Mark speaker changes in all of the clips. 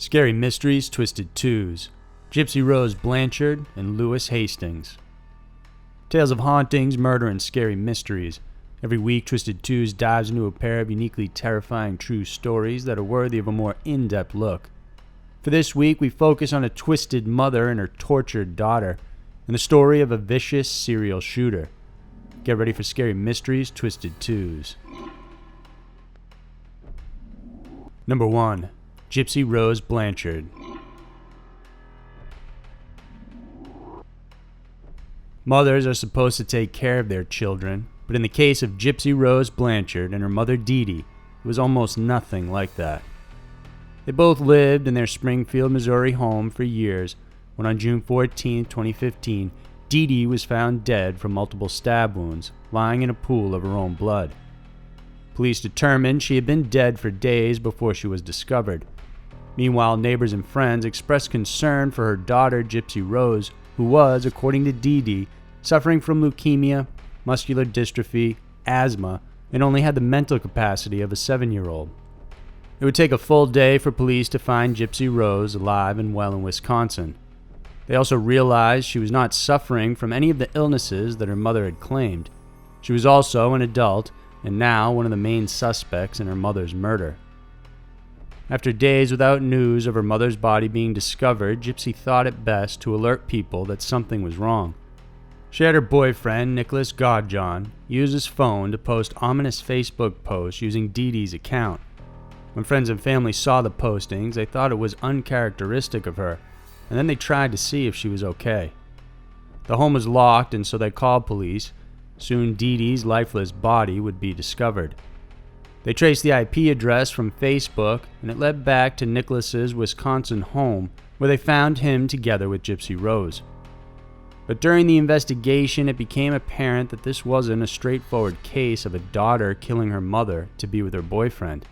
Speaker 1: Scary Mysteries Twisted Twos, Gypsy Rose Blanchard and Lewis Hastings. Tales of hauntings, murder, and scary mysteries. Every week, Twisted Twos dives into a pair of uniquely terrifying true stories that are worthy of a more in-depth look. For this week, we focus on a twisted mother and her tortured daughter, and the story of a vicious serial shooter. Get ready for Scary Mysteries Twisted Twos. Number 1. Gypsy Rose Blanchard. Mothers are supposed to take care of their children, but in the case of Gypsy Rose Blanchard and her mother Dee Dee, it was almost nothing like that. They both lived in their Springfield, Missouri home for years when on June 14, 2015, Dee Dee was found dead from multiple stab wounds, lying in a pool of her own blood. Police determined she had been dead for days before she was discovered. Meanwhile, neighbors and friends expressed concern for her daughter, Gypsy Rose, who was, according to Dee Dee, suffering from leukemia, muscular dystrophy, asthma, and only had the mental capacity of a 7-year-old. It would take a full day for police to find Gypsy Rose alive and well in Wisconsin. They also realized she was not suffering from any of the illnesses that her mother had claimed. She was also an adult, and now one of the main suspects in her mother's murder. After days without news of her mother's body being discovered, Gypsy thought it best to alert people that something was wrong. She had her boyfriend, Nicholas Godjohn, use his phone to post ominous Facebook posts using Dee Dee's account. When friends and family saw the postings, they thought it was uncharacteristic of her, and then they tried to see if she was okay. The home was locked, and so they called police. Soon Dee Dee's lifeless body would be discovered. They traced the IP address from Facebook, and it led back to Nicholas's Wisconsin home, where they found him together with Gypsy Rose. But during the investigation, it became apparent that this wasn't a straightforward case of a daughter killing her mother to be with her boyfriend.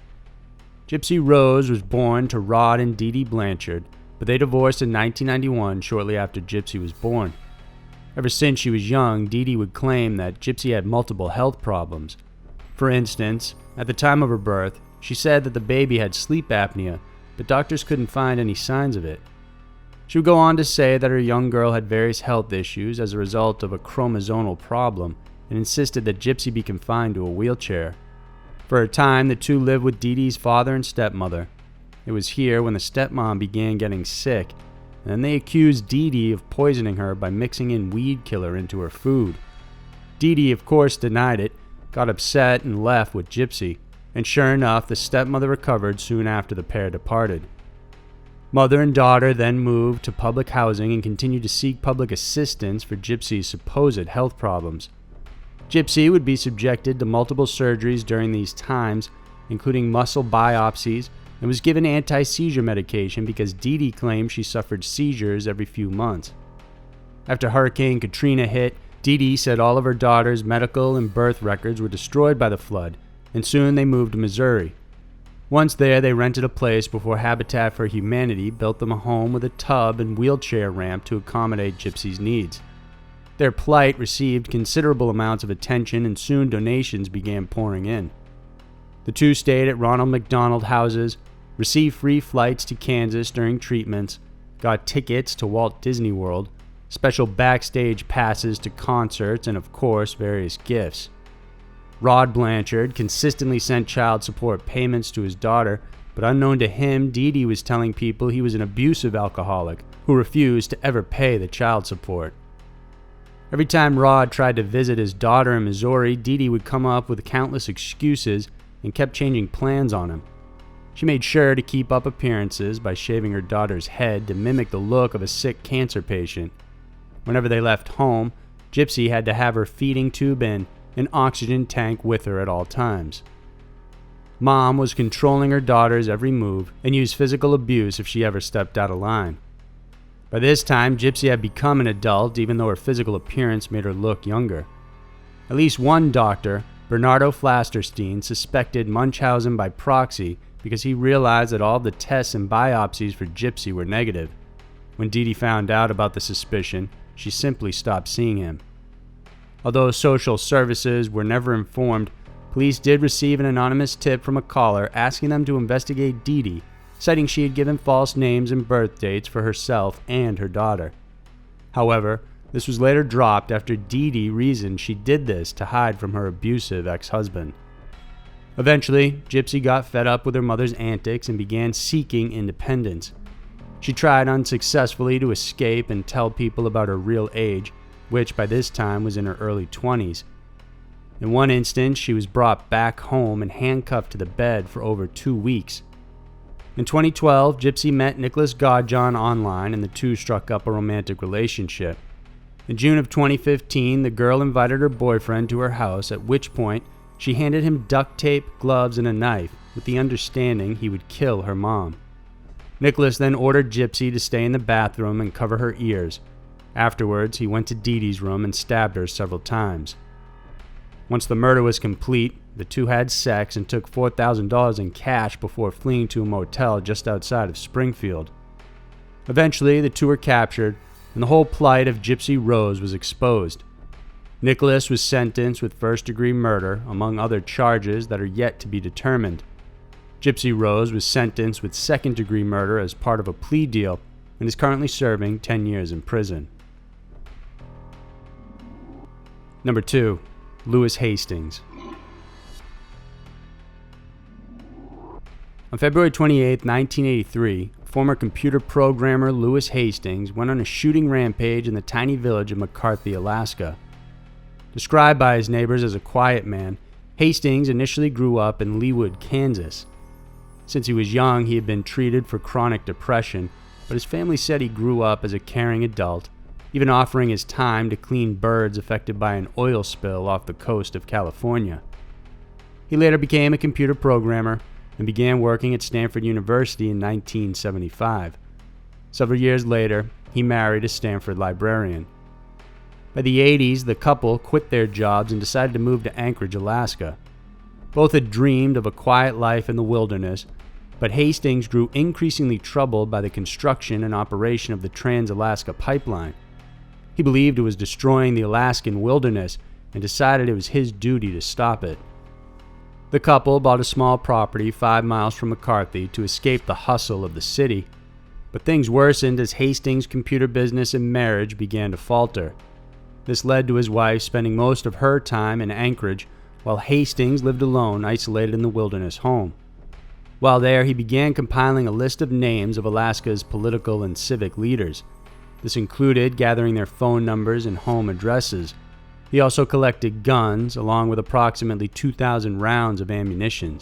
Speaker 1: Gypsy Rose was born to Rod and Dee Dee Blanchard, but they divorced in 1991 shortly after Gypsy was born. Ever since she was young, Dee Dee would claim that Gypsy had multiple health problems. For instance, at the time of her birth, she said that the baby had sleep apnea, but doctors couldn't find any signs of it. She would go on to say that her young girl had various health issues as a result of a chromosomal problem and insisted that Gypsy be confined to a wheelchair. For a time, the two lived with Dee Dee's father and stepmother. It was here when the stepmom began getting sick, and then they accused Dee Dee of poisoning her by mixing in weed killer into her food. Dee Dee, of course, denied it, got upset, and left with Gypsy, and sure enough, the stepmother recovered soon after the pair departed. Mother and daughter then moved to public housing and continued to seek public assistance for Gypsy's supposed health problems. Gypsy would be subjected to multiple surgeries during these times, including muscle biopsies, and was given anti-seizure medication because Dee Dee claimed she suffered seizures every few months. After Hurricane Katrina hit, Dee Dee said all of her daughter's medical and birth records were destroyed by the flood, and soon they moved to Missouri. Once there, they rented a place before Habitat for Humanity built them a home with a tub and wheelchair ramp to accommodate Gypsy's needs. Their plight received considerable amounts of attention, and soon donations began pouring in. The two stayed at Ronald McDonald houses, received free flights to Kansas during treatments, got tickets to Walt Disney World, special backstage passes to concerts, and of course, various gifts. Rod Blanchard consistently sent child support payments to his daughter, but unknown to him, Dee Dee was telling people he was an abusive alcoholic who refused to ever pay the child support. Every time Rod tried to visit his daughter in Missouri, Dee Dee would come up with countless excuses and kept changing plans on him. She made sure to keep up appearances by shaving her daughter's head to mimic the look of a sick cancer patient. Whenever they left home, Gypsy had to have her feeding tube and an oxygen tank with her at all times. Mom was controlling her daughter's every move and used physical abuse if she ever stepped out of line. By this time, Gypsy had become an adult, even though her physical appearance made her look younger. At least one doctor, Bernardo Flasterstein, suspected Munchausen by proxy because he realized that all the tests and biopsies for Gypsy were negative. When Dee Dee found out about the suspicion, she simply stopped seeing him. Although social services were never informed, police did receive an anonymous tip from a caller asking them to investigate Dee Dee citing she had given false names and birth dates for herself and her daughter. However, this was later dropped after Dee Dee reasoned she did this to hide from her abusive ex-husband. Eventually, Gypsy got fed up with her mother's antics and began seeking independence. She tried unsuccessfully to escape and tell people about her real age, which by this time was in her early 20s. In one instance, she was brought back home and handcuffed to the bed for over 2 weeks. In 2012, Gypsy met Nicholas Godjohn online and the two struck up a romantic relationship. In June of 2015, the girl invited her boyfriend to her house, at which point she handed him duct tape, gloves, and a knife, with the understanding he would kill her mom. Nicholas then ordered Gypsy to stay in the bathroom and cover her ears. Afterwards, he went to Dee Dee's room and stabbed her several times. Once the murder was complete, the two had sex and took $4,000 in cash before fleeing to a motel just outside of Springfield. Eventually, the two were captured, and the whole plight of Gypsy Rose was exposed. Nicholas was sentenced with first-degree murder, among other charges that are yet to be determined. Gypsy Rose was sentenced with second-degree murder as part of a plea deal and is currently serving 10 years in prison. Number 2. Lewis Hastings. On February 28, 1983, former computer programmer Lewis Hastings went on a shooting rampage in the tiny village of McCarthy, Alaska. Described by his neighbors as a quiet man, Hastings initially grew up in Leawood, Kansas. Since he was young, he had been treated for chronic depression, but his family said he grew up as a caring adult, even offering his time to clean birds affected by an oil spill off the coast of California. He later became a computer programmer and began working at Stanford University in 1975. Several years later, he married a Stanford librarian. By the 80s, the couple quit their jobs and decided to move to Anchorage, Alaska. Both had dreamed of a quiet life in the wilderness, but Hastings grew increasingly troubled by the construction and operation of the Trans-Alaska Pipeline. He believed it was destroying the Alaskan wilderness and decided it was his duty to stop it. The couple bought a small property 5 miles from McCarthy to escape the hustle of the city, but things worsened as Hastings' computer business and marriage began to falter. This led to his wife spending most of her time in Anchorage, while Hastings lived alone, isolated in the wilderness home. While there, he began compiling a list of names of Alaska's political and civic leaders. This included gathering their phone numbers and home addresses. He also collected guns, along with approximately 2,000 rounds of ammunition.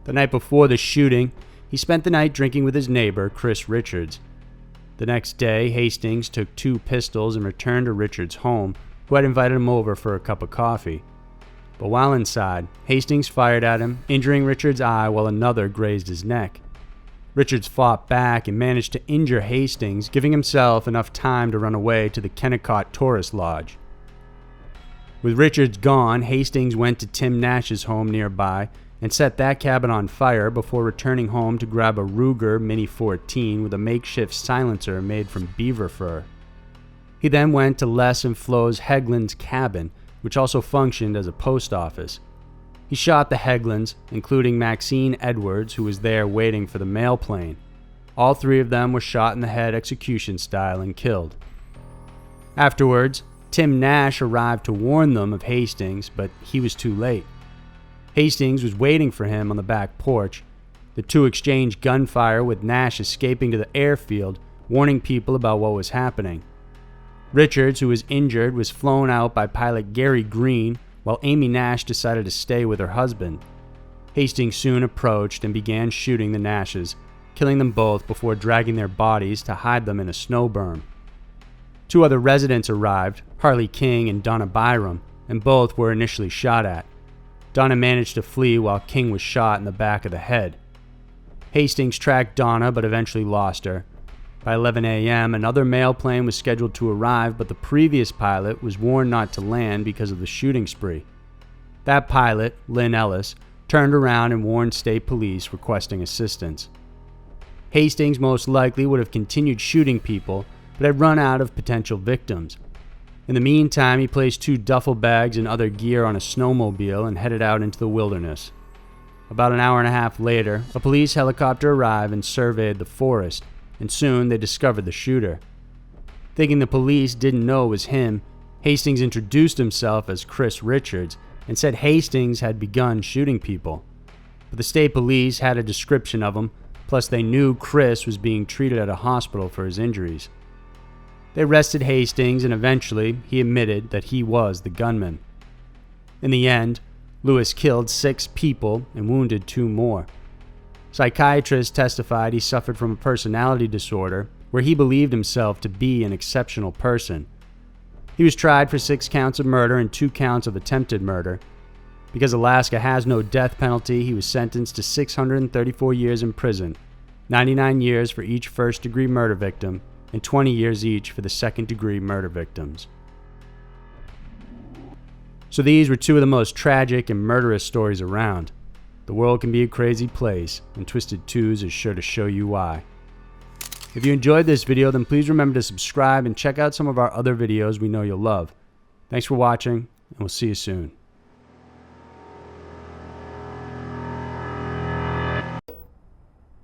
Speaker 1: The night before the shooting, he spent the night drinking with his neighbor, Chris Richards. The next day, Hastings took 2 pistols and returned to Richards' home, who had invited him over for a cup of coffee. But while inside, Hastings fired at him, injuring Richards' eye while another grazed his neck. Richards fought back and managed to injure Hastings, giving himself enough time to run away to the Kennecott Tourist Lodge. With Richards gone, Hastings went to Tim Nash's home nearby and set that cabin on fire before returning home to grab a Ruger Mini 14 with a makeshift silencer made from beaver fur. He then went to Les and Flo's Hegland's cabin, which also functioned as a post office. He shot the Heglands, including Maxine Edwards, who was there waiting for the mail plane. All 3 of them were shot in the head execution style and killed. Afterwards, Tim Nash arrived to warn them of Hastings, but he was too late. Hastings was waiting for him on the back porch. The two exchanged gunfire, with Nash escaping to the airfield, warning people about what was happening. Richards, who was injured, was flown out by pilot Gary Green, while Amy Nash decided to stay with her husband. Hastings soon approached and began shooting the Nashes, killing them both before dragging their bodies to hide them in a snow berm. 2 other residents arrived, Harley King and Donna Byram, and both were initially shot at. Donna managed to flee while King was shot in the back of the head. Hastings tracked Donna but eventually lost her. By 11 a.m., another mail plane was scheduled to arrive, but the previous pilot was warned not to land because of the shooting spree. That pilot, Lynn Ellis, turned around and warned state police requesting assistance. Hastings most likely would have continued shooting people, but had run out of potential victims. In the meantime, he placed 2 duffel bags and other gear on a snowmobile and headed out into the wilderness. About an hour and a half later, a police helicopter arrived and surveyed the forest, and soon they discovered the shooter. Thinking the police didn't know it was him, Hastings introduced himself as Chris Richards and said Hastings had begun shooting people. But the state police had a description of him, plus they knew Chris was being treated at a hospital for his injuries. They arrested Hastings and eventually he admitted that he was the gunman. In the end, Lewis killed 6 people and wounded 2 more. Psychiatrists testified he suffered from a personality disorder where he believed himself to be an exceptional person. He was tried for 6 counts of murder and 2 counts of attempted murder. Because Alaska has no death penalty, he was sentenced to 634 years in prison, 99 years for each first-degree murder victim, and 20 years each for the second-degree murder victims. So these were 2 of the most tragic and murderous stories around. The world can be a crazy place, and Twisted Twos is sure to show you why. If you enjoyed this video, then please remember to subscribe and check out some of our other videos we know you'll love. Thanks for watching, and we'll see you soon.